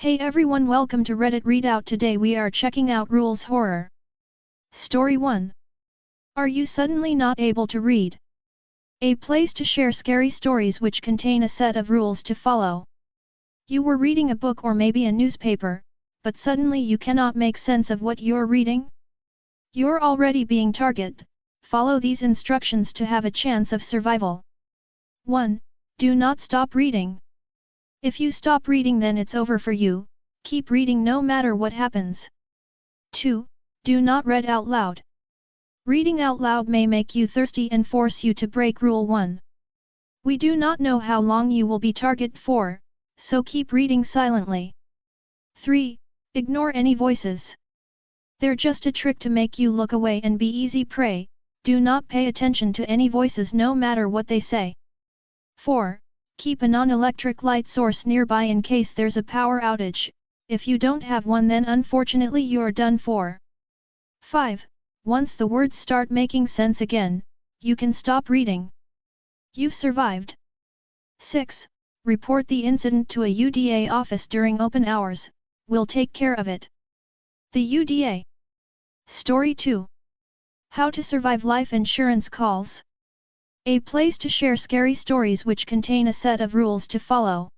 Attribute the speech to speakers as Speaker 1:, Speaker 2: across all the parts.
Speaker 1: Hey everyone, welcome to Reddit Readout. Today we are checking out Rules Horror. Story 1. Are you suddenly not able to read? A place to share scary stories which contain a set of rules to follow. You were reading a book or maybe a newspaper, but suddenly you cannot make sense of what you're reading? You're already being targeted. Follow these instructions to have a chance of survival. 1. Do not stop reading. If you stop reading, then it's over for you. Keep reading no matter what happens. 2. Do not read out loud. Reading out loud may make you thirsty and force you to break Rule 1. We do not know how long you will be targeted for, so keep reading silently. 3. Ignore any voices. They're just a trick to make you look away and be easy prey. Do not pay attention to any voices no matter what they say. 4. Keep a non-electric light source nearby in case there's a power outage. If you don't have one, then unfortunately you're done for. 5. Once the words start making sense again, you can stop reading. You've survived. 6. Report the incident to a UDA office during open hours. We'll take care of it. The UDA. Story 2. How to survive life insurance calls. A place to share scary stories which contain a set of rules to follow.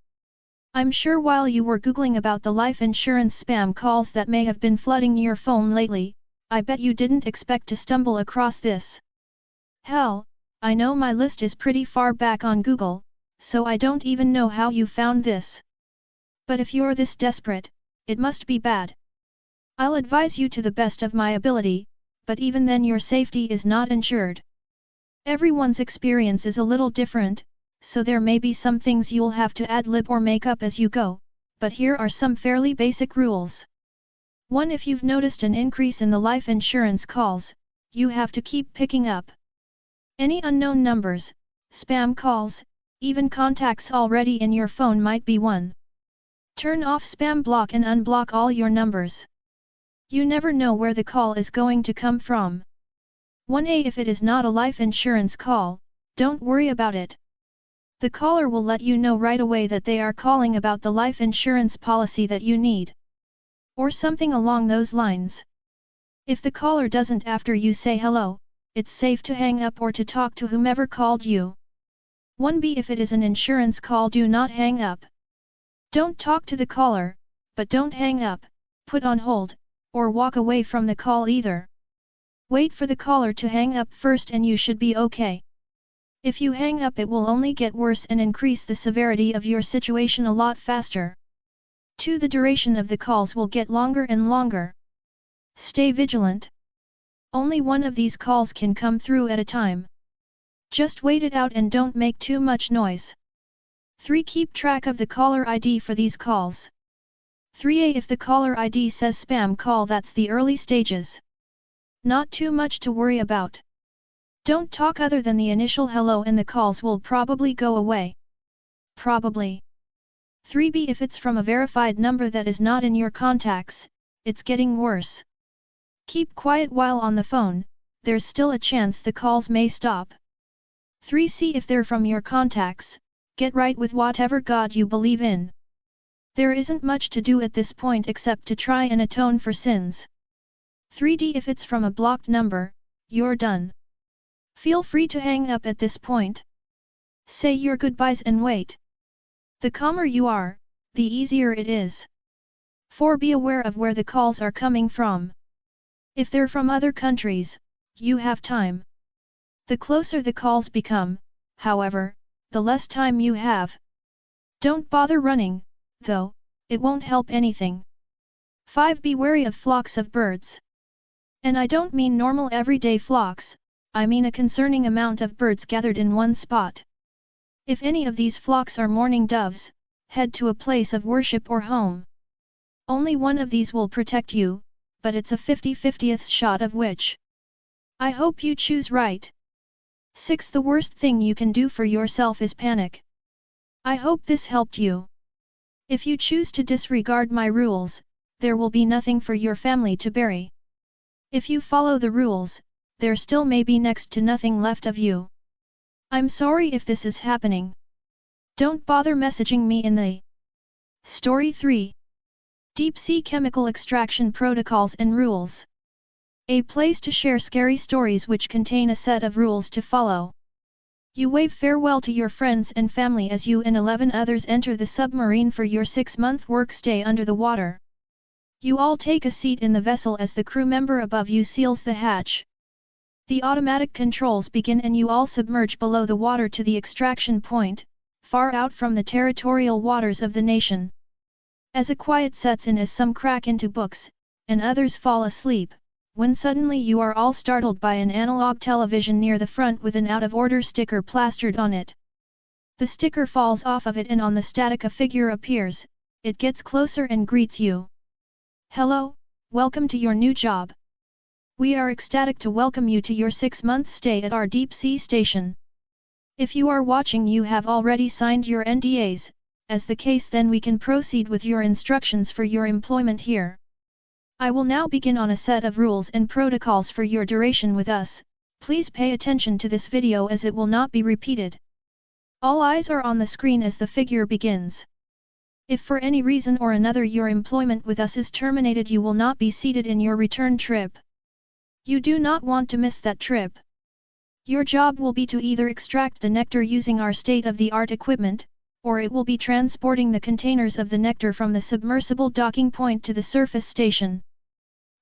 Speaker 1: I'm sure while you were googling about the life insurance spam calls that may have been flooding your phone lately, I bet you didn't expect to stumble across this. Hell, I know my list is pretty far back on Google, so I don't even know how you found this. But if you're this desperate, it must be bad. I'll advise you to the best of my ability, but even then your safety is not ensured. Everyone's experience is a little different, so there may be some things you'll have to ad-lib or make up as you go, but here are some fairly basic rules. 1. If you've noticed an increase in the life insurance calls, you have to keep picking up any unknown numbers, spam calls, even contacts already in your phone might be one. Turn off spam block and unblock all your numbers. You never know where the call is going to come from. 1a. If it is not a life insurance call, don't worry about it. The caller will let you know right away that they are calling about the life insurance policy that you need. Or something along those lines. If the caller doesn't after you say hello, it's safe to hang up or to talk to whomever called you. 1b. If it is an insurance call, do not hang up. Don't talk to the caller, but don't hang up, put on hold, or walk away from the call either. Wait for the caller to hang up first and you should be okay. If you hang up, it will only get worse and increase the severity of your situation a lot faster. 2. The duration of the calls will get longer and longer. Stay vigilant. Only one of these calls can come through at a time. Just wait it out and don't make too much noise. 3. Keep track of the caller ID for these calls. 3a. If the caller ID says spam call, that's the early stages. Not too much to worry about. Don't talk other than the initial hello and the calls will probably go away. Probably. 3b. If it's from a verified number that is not in your contacts, it's getting worse. Keep quiet while on the phone, there's still a chance the calls may stop. 3c. If they're from your contacts, get right with whatever God you believe in. There isn't much to do at this point except to try and atone for sins. 3d. If it's from a blocked number, you're done. Feel free to hang up at this point. Say your goodbyes and wait. The calmer you are, the easier it is. 4. Be aware of where the calls are coming from. If they're from other countries, you have time. The closer the calls become, however, the less time you have. Don't bother running, though, it won't help anything. 5. Be wary of flocks of birds. And I don't mean normal everyday flocks, I mean a concerning amount of birds gathered in one spot. If any of these flocks are mourning doves, head to a place of worship or home. Only one of these will protect you, but it's a 50-50th shot of which. I hope you choose right. 6. The worst thing you can do for yourself is panic. I hope this helped you. If you choose to disregard my rules, there will be nothing for your family to bury. If you follow the rules, there still may be next to nothing left of you. I'm sorry if this is happening. Don't bother messaging me in the Story 3. Deep Sea Chemical Extraction Protocols and Rules. A place to share scary stories which contain a set of rules to follow. You wave farewell to your friends and family as you and 11 others enter the submarine for your 6-month work stay under the water. You all take a seat in the vessel as the crew member above you seals the hatch. The automatic controls begin and you all submerge below the water to the extraction point, far out from the territorial waters of the nation. As a quiet sets in as some crack into books, and others fall asleep, when suddenly you are all startled by an analog television near the front with an out-of-order sticker plastered on it. The sticker falls off of it and on the static a figure appears. It gets closer and greets you. Hello, welcome to your new job. We are ecstatic to welcome you to your 6-month stay at our deep sea station. If you are watching, you have already signed your NDAs, as the case then we can proceed with your instructions for your employment here. I will now begin on a set of rules and protocols for your duration with us. Please pay attention to this video as it will not be repeated. All eyes are on the screen as the figure begins. If for any reason or another your employment with us is terminated, you will not be seated in your return trip. You do not want to miss that trip. Your job will be to either extract the nectar using our state-of-the-art equipment, or it will be transporting the containers of the nectar from the submersible docking point to the surface station.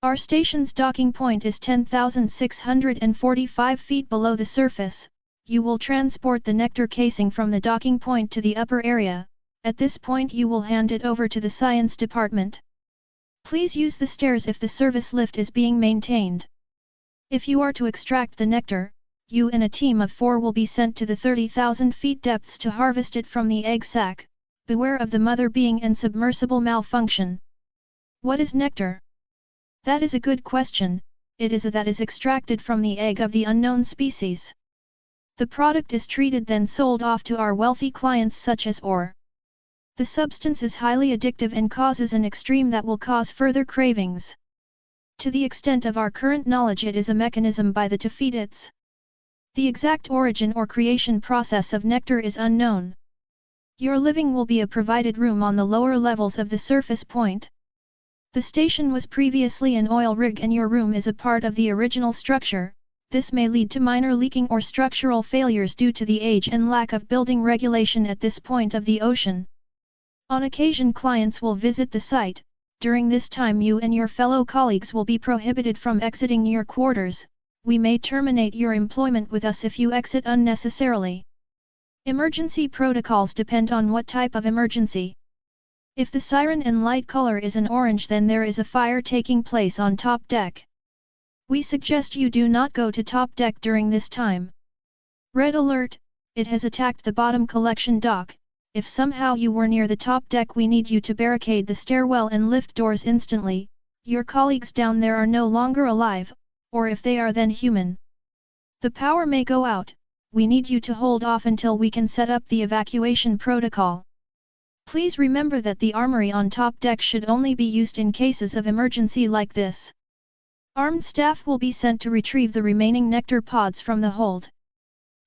Speaker 1: Our station's docking point is 10,645 feet below the surface. You will transport the nectar casing from the docking point to the upper area. At this point you will hand it over to the science department. Please use the stairs if the service lift is being maintained. If you are to extract the nectar, you and a team of 4 will be sent to the 30,000 feet depths to harvest it from the egg sac. Beware of the mother being and submersible malfunction. What is nectar? That is a good question. It is a that is extracted from the egg of the unknown species. The product is treated then sold off to our wealthy clients such as Or. The substance is highly addictive and causes an extreme that will cause further cravings. To the extent of our current knowledge, it is a mechanism by the to feed its. The exact origin or creation process of nectar is unknown. Your living will be a provided room on the lower levels of the surface point. The station was previously an oil rig and your room is a part of the original structure. This may lead to minor leaking or structural failures due to the age and lack of building regulation at this point of the ocean. On occasion clients will visit the site. During this time you and your fellow colleagues will be prohibited from exiting your quarters. We may terminate your employment with us if you exit unnecessarily. Emergency protocols depend on what type of emergency. If the siren and light color is an orange, then there is a fire taking place on top deck. We suggest you do not go to top deck during this time. Red alert, it has attacked the bottom collection dock. If somehow you were near the top deck, we need you to barricade the stairwell and lift doors instantly. Your colleagues down there are no longer alive, or if they are then human. The power may go out. We need you to hold off until we can set up the evacuation protocol. Please remember that the armory on top deck should only be used in cases of emergency like this. Armed staff will be sent to retrieve the remaining nectar pods from the hold.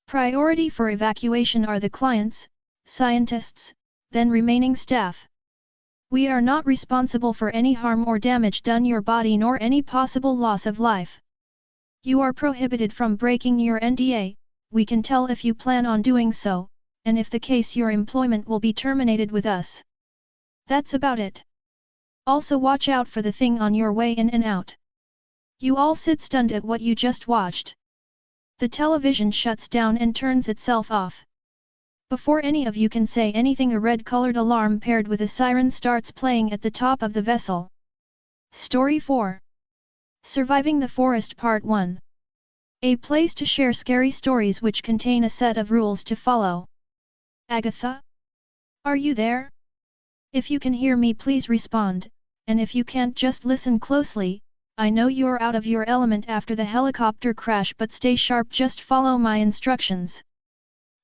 Speaker 1: Priority for evacuation are the clients, scientists, then remaining staff. We are not responsible for any harm or damage done your body nor any possible loss of life. You are prohibited from breaking your NDA. We can tell if you plan on doing so, and if the case your employment will be terminated with us. That's about it. Also watch out for the thing on your way in and out. You all sit stunned at what you just watched. The television shuts down and turns itself off. Before any of you can say anything, a red-colored alarm paired with a siren starts playing at the top of the vessel. Story 4. Surviving the Forest Part 1. A place to share scary stories which contain a set of rules to follow. Agatha? Are you there? If you can hear me, please respond, and if you can't, just listen closely. I know you're out of your element after the helicopter crash, but stay sharp, just follow my instructions.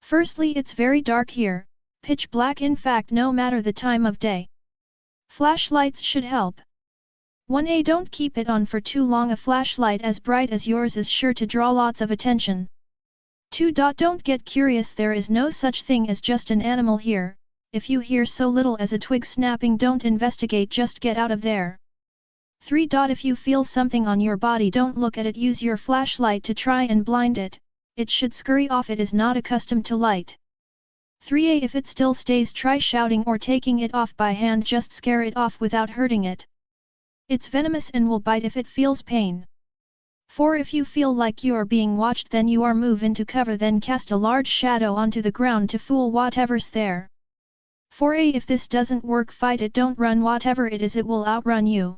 Speaker 1: Firstly, it's very dark here, pitch black, in fact no matter the time of day. Flashlights should help. 1A, don't keep it on for too long. A flashlight as bright as yours is sure to draw lots of attention. 2. Don't get curious, there is no such thing as just an animal here. if you hear so little as a twig snapping, don't investigate, just get out of there. 3. If you feel something on your body, don't look at it, use your flashlight to try and blind it, it should scurry off, it is not accustomed to light. 3. If it still stays, try shouting or taking it off by hand, just scare it off without hurting it. It's venomous and will bite if it feels pain. 4. If you feel like you are being watched, then you are move into cover, then cast a large shadow onto the ground to fool whatever's there. 4. If this doesn't work, fight it, don't run, whatever it is it will outrun you.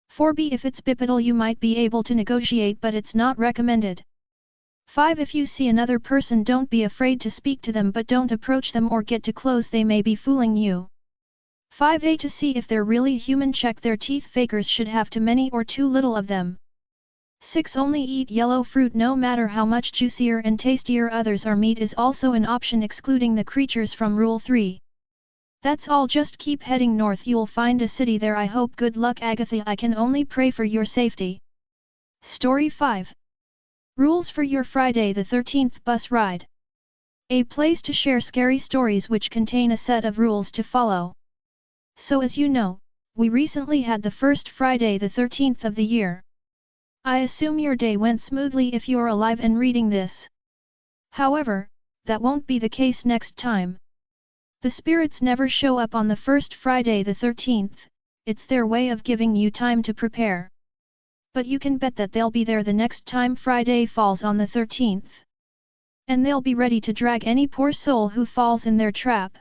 Speaker 1: 4. If it's bipedal you might be able to negotiate, but it's not recommended. 5. If you see another person, don't be afraid to speak to them, but don't approach them or get too close, they may be fooling you. 5. To see if they're really human, check their teeth, fakers should have too many or too little of them. 6. Only eat yellow fruit, no matter how much juicier and tastier others are. Meat is also an option, excluding the creatures from Rule 3. That's all, just keep heading north, you'll find a city there. I hope good luck, Agatha, I can only pray for your safety. Story 5. Rules for your Friday the 13th bus ride. A place to share scary stories which contain a set of rules to follow. So as you know, we recently had the first Friday the 13th of the year. I assume your day went smoothly if you're alive and reading this. However, that won't be the case next time. The spirits never show up on the first Friday the 13th, it's their way of giving you time to prepare. But you can bet that they'll be there the next time Friday falls on the 13th. And they'll be ready to drag any poor soul who falls in their trap.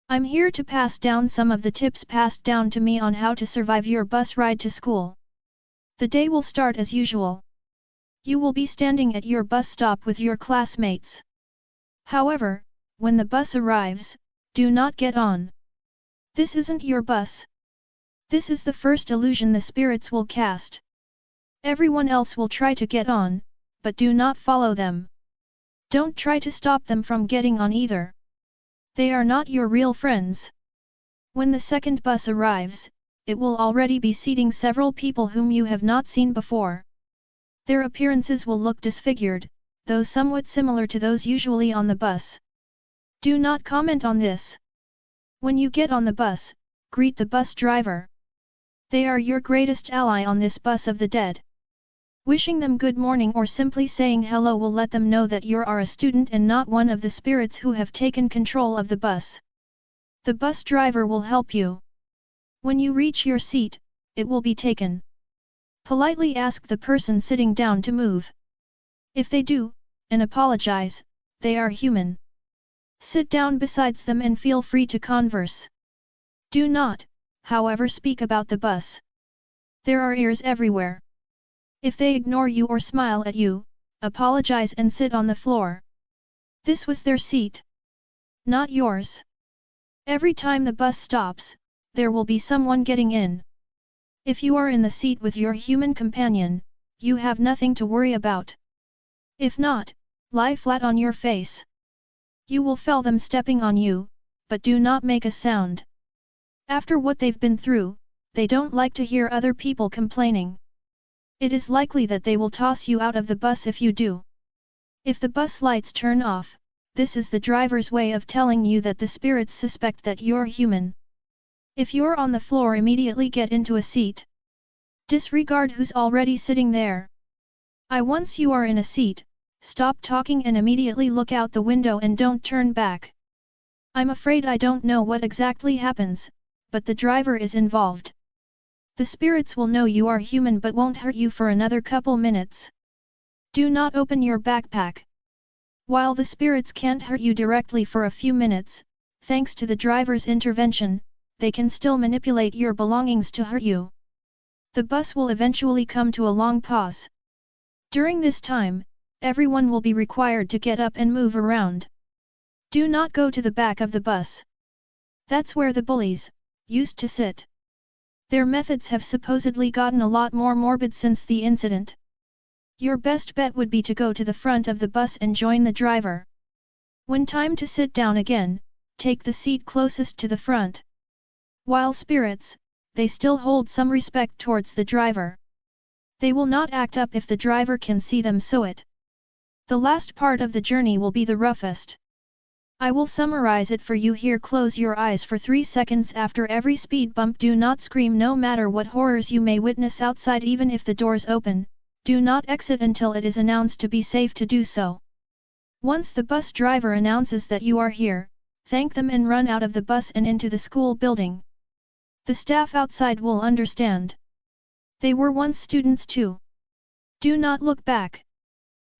Speaker 1: I'm here to pass down some of the tips passed down to me on how to survive your bus ride to school. The day will start as usual. You will be standing at your bus stop with your classmates. However, when the bus arrives, do not get on. This isn't your bus. This is the first illusion the spirits will cast. Everyone else will try to get on, but do not follow them. Don't try to stop them from getting on either. They are not your real friends. When the second bus arrives, it will already be seating several people whom you have not seen before. Their appearances will look disfigured, though somewhat similar to those usually on the bus. Do not comment on this. When you get on the bus, greet the bus driver. They are your greatest ally on this bus of the dead. Wishing them good morning or simply saying hello will let them know that you are a student and not one of the spirits who have taken control of the bus. The bus driver will help you. When you reach your seat, it will be taken. Politely ask the person sitting down to move. If they do, and apologize, they are human. Sit down beside them and feel free to converse. Do not, however, speak about the bus. There are ears everywhere. If they ignore you or smile at you, apologize and sit on the floor. This was their seat, not yours. Every time the bus stops, there will be someone getting in. If you are in the seat with your human companion, you have nothing to worry about. If not, lie flat on your face. You will feel them stepping on you, but do not make a sound. After what they've been through, they don't like to hear other people complaining. It is likely that they will toss you out of the bus if you do. If the bus lights turn off, this is the driver's way of telling you that the spirits suspect that you're human. If you're on the floor, immediately get into a seat. Disregard who's already sitting there. Once you are in a seat, stop talking and immediately look out the window and don't turn back. I'm afraid I don't know what exactly happens, but the driver is involved. The spirits will know you are human but won't hurt you for another couple minutes. Do not open your backpack. While the spirits can't hurt you directly for a few minutes, thanks to the driver's intervention, they can still manipulate your belongings to hurt you. The bus will eventually come to a long pause. During this time, everyone will be required to get up and move around. Do not go to the back of the bus. That's where the bullies used to sit. Their methods have supposedly gotten a lot more morbid since the incident. Your best bet would be to go to the front of the bus and join the driver. When time to sit down again, take the seat closest to the front. While spirits, they still hold some respect towards the driver. They will not act up if the driver can see them, so it. The last part of the journey will be the roughest. I will summarize it for you here. Close your eyes for 3 seconds after every speed bump. Do not scream no matter what horrors you may witness outside. Even if the doors open, do not exit until it is announced to be safe to do so. Once the bus driver announces that you are here, thank them and run out of the bus and into the school building. The staff outside will understand. They were once students too. Do not look back.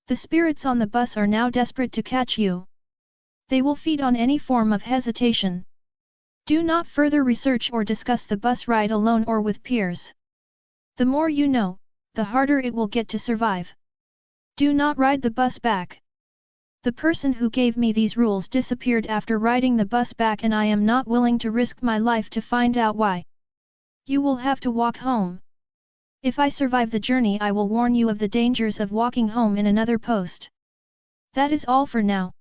Speaker 1: The spirits on the bus are now desperate to catch you. They will feed on any form of hesitation. Do not further research or discuss the bus ride alone or with peers. The more you know, the harder it will get to survive. Do not ride the bus back. The person who gave me these rules disappeared after riding the bus back, and I am not willing to risk my life to find out why. You will have to walk home. If I survive the journey, I will warn you of the dangers of walking home in another post. That is all for now.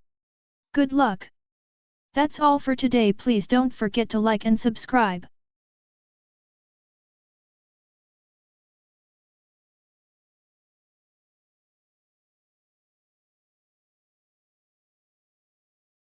Speaker 1: Good luck. That's all for today. Please don't forget to like and subscribe.